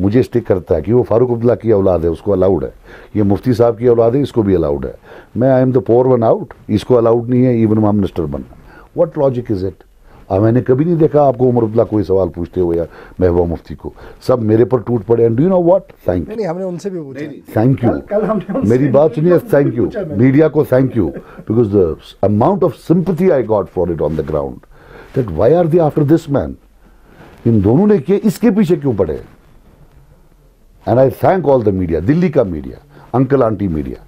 मुझे स्टिक करता है कि वो फारूक अब्दुल्ला की औलाद है, उसको अलाउड है। ये मुफ्ती साहब की औलाद है, इसको भी अलाउड है। मैं I am the poor one out, इसको अलाउड नहीं है इवन वहाँ मिनिस्टर बनना। What logic is it? मैंने कभी नहीं देखा आपको उमर अब्दुल्ला कोई सवाल पूछते हुए या महबूबा मुफ्ती को। सब मेरे पर टूट पड़े। And do you know what? Thank you. नहीं, हमने उनसे भी पूछा। Thank you. मेरी बात सुनिए, थैंक यू मीडिया को, thank you, because the amount of sympathy I got for it on the ground, that why are they after this man? इन दोनों ने किए, इसके पीछे क्यों पड़े? And I thank all the media, Delhi का मीडिया, अंकल आंटी मीडिया।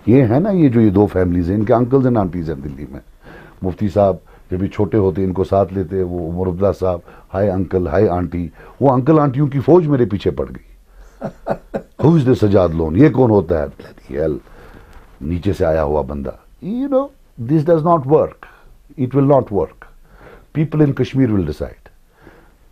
ये है ना, ये जो ये दो फैमिलीज हैं, इनके अंकल्स एंड आंटीज हैं दिल्ली में। मुफ्ती साहब जब भी छोटे होते इनको साथ लेते, वो Omar Abdullah sahab, hi uncle hi aunty, वो अंकल आंटियों की फौज मेरे पीछे पड़ गई। Who is this Sajjad Lone? ये कौन होता है? Hell, नीचे से आया हुआ बंदा। You know, this does not work, it will not work. People in Kashmir will decide,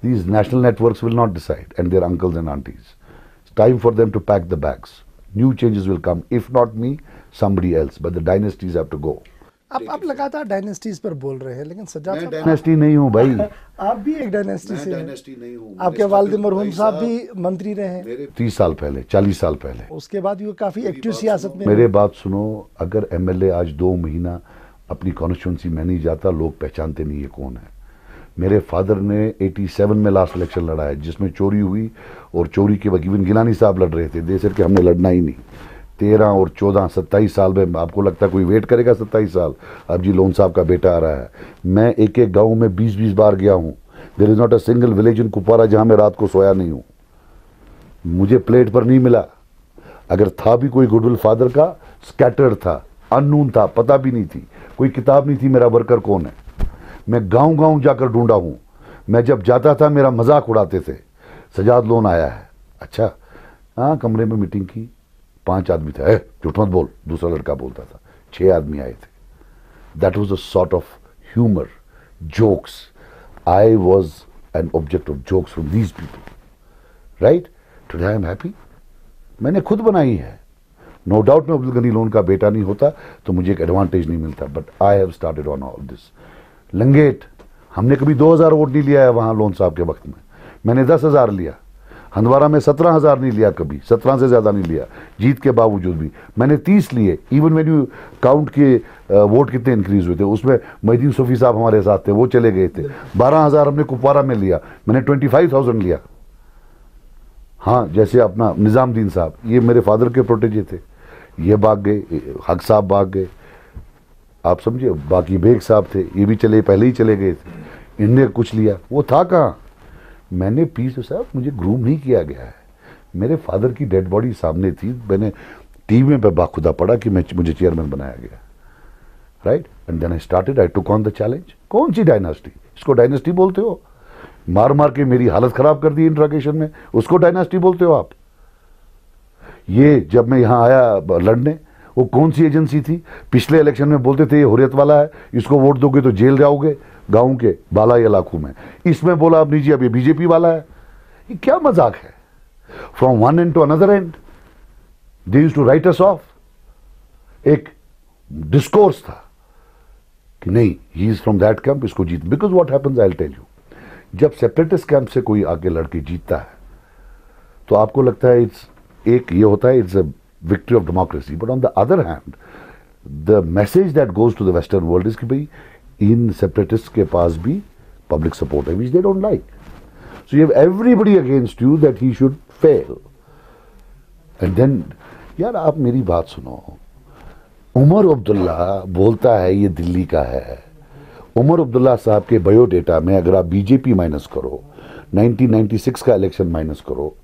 these national networks will not decide, and their uncles and aunties. It's time for them to pack the bags. New changes will come, if not me, somebody else, but the dynasties have to go. आप लगातार dynasties पर बोल रहे हैं, लेकिन सज्जाद साहब, dynasty नहीं हूँ भाई। आप भी एक डायनेस्टी से हैं। डायनेस्टी नहीं हूँ। आपके वालिद मरहूम साहब भी मंत्री रहे हैं 30 साल पहले, 40 साल पहले। उसके बाद ये काफी एक्टिव सियासत में। मेरे बात सुनो, अगर एमएलए आज 2 महीना अपनी कॉन्स्टिट्यूंसी में नहीं जाता, लोग पहचानते नहीं है कौन है। मेरे फादर ने 87 में लास्ट इलेक्शन लड़ा है, जिसमें चोरी हुई, और चोरी के वक्त इवन गिलानी साहब लड़ रहे थे। दे सर कि हमने लड़ना ही नहीं। 13 और 14, 27 साल में, आपको लगता है कोई वेट करेगा 27 साल? अब जी लोन साहब का बेटा आ रहा है। मैं एक एक गांव में 20-20 बार गया हूं। There is not a single village in Kupwara जहां मैं रात को सोया नहीं हूं। मुझे प्लेट पर नहीं मिला। अगर था भी कोई गुडविल फादर का, स्कैटर्ड था, अननोन था, पता भी नहीं थी, कोई किताब नहीं थी मेरा वर्कर कौन है। मैं गांव गांव जाकर ढूंढा हूं। मैं जब जाता था मेरा मजाक उड़ाते थे, सजाद लोन आया है। अच्छा, हाँ, कमरे में मीटिंग की, 5 आदमी थे। झूठ मत बोल, दूसरा लड़का बोलता था। 6 आदमी आए थे। That was a sort of humour, jokes. I was an object of jokes from these people, right? Today I am happy. मैंने खुद बनाई है। नो डाउट मैं अब्दुल गनी लोन का बेटा नहीं होता तो मुझे एक एडवांटेज नहीं मिलता, but I have started on all this. Langate, हमने कभी 2000 वोट नहीं लिया है वहां लोन साहब के वक्त में। मैंने 10,000 लिया। हंदवारा में 17,000 नहीं लिया कभी, 17 से ज्यादा नहीं लिया, जीत के बावजूद भी। मैंने 30 लिए। इवन व्हेन यू काउंट के वोट कितने इंक्रीज हुए थे, उसमें मोहिद्दीन सूफी साहब हमारे साथ थे, वो चले गए थे। 12,000 हमने कुपवारा में लिया। मैंने 25,000 लिया। हाँ, जैसे अपना निजामुद्दीन साहब, ये मेरे फादर के प्रोटेजे थे, ये भाग गए। हक साहब भाग गए, आप समझिए। बाकी बेग साहब थे, ये भी चले, पहले ही चले गए थे। इनने कुछ लिया, वो था कहाँ? मैंने पीस साहब, मुझे ग्रूम नहीं किया गया है। मेरे फादर की डेड बॉडी सामने थी, मैंने टीवी में बाखुदा पड़ा कि मुझे चेयरमैन बनाया गया, right? And then I started, I took on the challenge. कौन सी डायनास्टी? इसको डायनास्टी बोलते हो? मार मार के मेरी हालत खराब कर दी इंट्रोगेशन में, उसको डायनास्टी बोलते हो आप? ये जब मैं यहां आया लड़ने, वो कौन सी एजेंसी थी? पिछले इलेक्शन में बोलते थे ये हुर्रियत वाला है, इसको वोट दोगे तो जेल जाओगे, गांव के बालाई इलाकों में। इसमें बोला अब नहीं जी, अब ये बीजेपी वाला है। ये क्या मजाक है? From one and to another and they used to write us off. एक डिस्कोर्स था कि नहीं, he is from that camp, इसको जीत। Because what happens, I will tell you, जब सेपरेटिस्ट कैंप से कोई आगे लड़के जीतता है तो आपको लगता है इट्स एक ये होता है, it's a victory of democracy. But on the other hand, the message that goes to the Western world is कि भाई इन separatists के पास भी public support है, which they don't like. So you have everybody against you that he should fail. And then, यार आप मेरी बात सुनो, उमर अब्दुल्ला बोलता है ये दिल्ली का है। उमर अब्दुल्ला साहब के बायोडेटा में अगर आप बीजेपी माइनस करो, 1996 का इलेक्शन माइनस करो,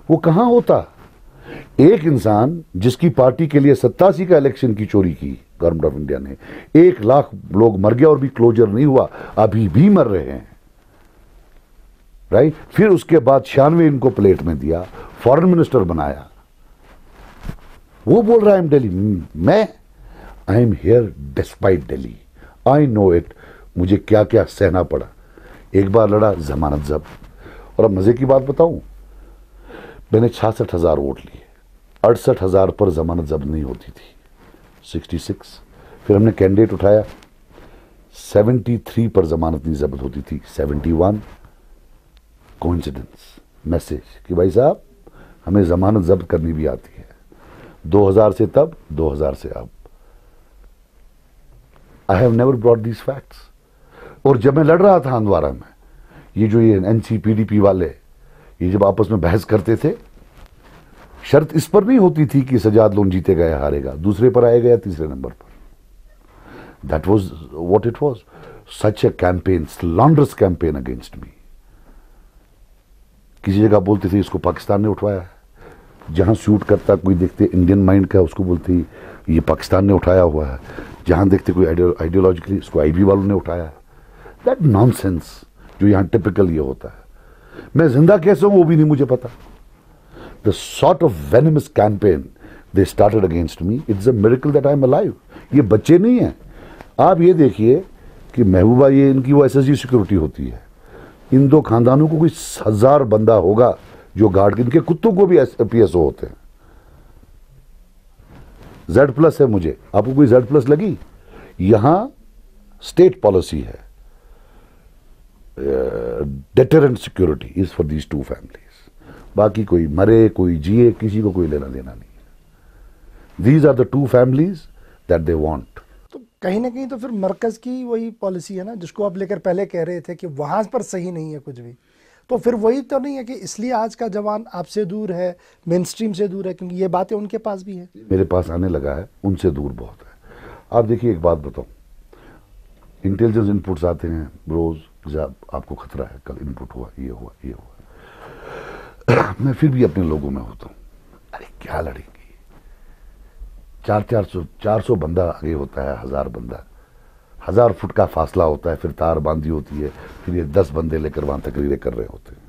वो कहां होता? एक इंसान जिसकी पार्टी के लिए 87 का इलेक्शन की चोरी की गवर्नमेंट ऑफ इंडिया ने, 1 लाख लोग मर गया और भी क्लोजर नहीं हुआ, अभी भी मर रहे हैं, राइट। फिर उसके बाद 96 इनको प्लेट में दिया, फॉरेन मिनिस्टर बनाया। वो बोल रहा है आई एम दिल्ली, मैं I am here despite Delhi, I know it. मुझे क्या क्या सहना पड़ा। एक बार लड़ा जमानत जब्त, और अब मजे की बात बताऊं, मैंने 66,000 वोट लिए, 68,000 पर जमानत जब्त नहीं होती थी, 66। फिर हमने कैंडिडेट उठाया, 73 पर जमानत नहीं जब्त होती थी, 71। कोइंसिडेंस मैसेज कि भाई साहब हमें जमानत जब्त करनी भी आती है। 2000 से तब, 2000 से अब। I have never brought these facts. और जब मैं लड़ रहा था हंदवारा में, ये जो ये एनसीपीडीपी वाले ये जब आपस में बहस करते थे, शर्त इस पर नहीं होती थी कि सजाद लोन जीतेगा या हारेगा, दूसरे पर आएगा या तीसरे नंबर पर। That was what it was, such a campaign, slanderous campaign against me. किसी जगह बोलते थे इसको पाकिस्तान ने उठवाया है, जहां शूट करता कोई देखते इंडियन माइंड का, उसको बोलते ये पाकिस्तान ने उठाया हुआ है। जहां देखते कोई आइडियोलॉजिकली, इसको आईबी वालों ने उठाया है। दैट नॉनसेंस जो यहां टिपिकल ये होता है। मैं जिंदा कैसे हूं वो भी नहीं मुझे पता। The sort of venomous campaign they started against me, it's a miracle that I am alive. ये बच्चे नहीं हैं। आप ये देखिए कि महबूबा, ये इनकी वो एसएसजी सिक्योरिटी होती है, इन दो खानदानों को कोई 1000 बंदा होगा जो गार्ड, इनके कुत्तों को भी पीएसओ होते हैं। Z+ है मुझे, आपको कोई Z+ लगी? यहां स्टेट पॉलिसी है, deterrent security is for these 2 families. बाकी कोई मरे कोई जिए, किसी को कोई लेना देना नहीं। These are the 2 families that they want. तो कहीं ना कहीं तो फिर मरकज की वही पॉलिसी है ना, जिसको आप लेकर पहले कह रहे थे कि वहां पर सही नहीं है कुछ भी, तो फिर वही तो नहीं है कि इसलिए आज का जवान आपसे दूर है, मेन स्ट्रीम से दूर है, क्योंकि ये बातें उनके पास भी है। मेरे पास आने लगा है, उनसे दूर बहुत है। आप देखिए, एक बात बताऊं, इंटेलिजेंस इनपुट्स आते हैं रोज, आपको खतरा है, कल इनपुट हुआ, ये हुआ, ये हुआ। मैं फिर भी अपने लोगों में होता हूं, अरे क्या लड़ेंगे, 400 बंदा आगे होता है, 1000 बंदा, 1000 फुट का फासला होता है, फिर तार बांधी होती है, फिर ये 10 बंदे लेकर वहां तकरीरें कर रहे होते हैं।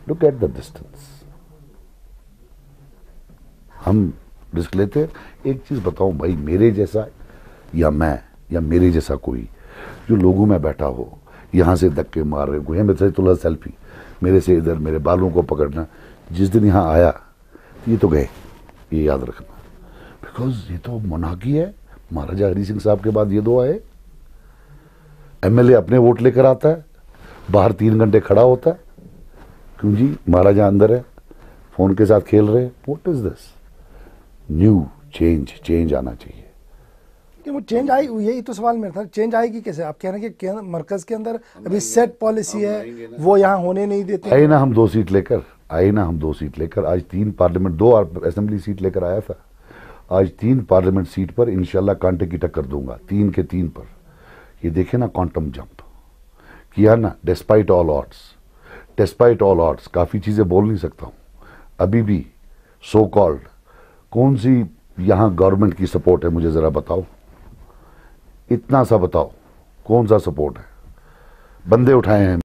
Look at the distance. हम रिस्क लेते हैं। एक चीज बताऊं भाई, मेरे जैसा या मैं या मेरे जैसा कोई जो लोगों में बैठा हो, यहां से धक्के मार रहे, कोई मेरे से तुला सेल्फी, मेरे से इधर मेरे बालों को पकड़ना, जिस दिन यहां आया ये तो गए, ये याद रखना। बिकॉज ये तो मोनार्की है। महाराजा हरि सिंह साहब के बाद ये 2 आए। एमएलए अपने वोट लेकर आता है, बाहर 3 घंटे खड़ा होता है, क्यों जी महाराजा अंदर है, फोन के साथ खेल रहे। What is this? New change आना चाहिए। कि वो चेंज आई, यही तो सवाल मेरा था, चेंज आएगी कैसे? आप कह रहे हैं कि मरकज के अंदर अभी सेट पॉलिसी है, वो यहाँ होने नहीं देते। आए ना हम 2 सीट लेकर, आज 3 पार्लियामेंट, 2 असेंबली सीट लेकर आया था। आज 3 पार्लियामेंट सीट पर इंशाल्लाह कांटे की टक्कर दूंगा, 3 के 3 पर। ये देखे ना, क्वांटम जंप किया ना, डिस्पाइट ऑल ऑड्स। काफी चीजें बोल नहीं सकता हूं अभी भी। सो कॉल्ड कौन सी यहां गवर्नमेंट की सपोर्ट है, मुझे जरा बताओ, इतना सा बताओ, कौन सा सपोर्ट है? बंदे उठाए हैं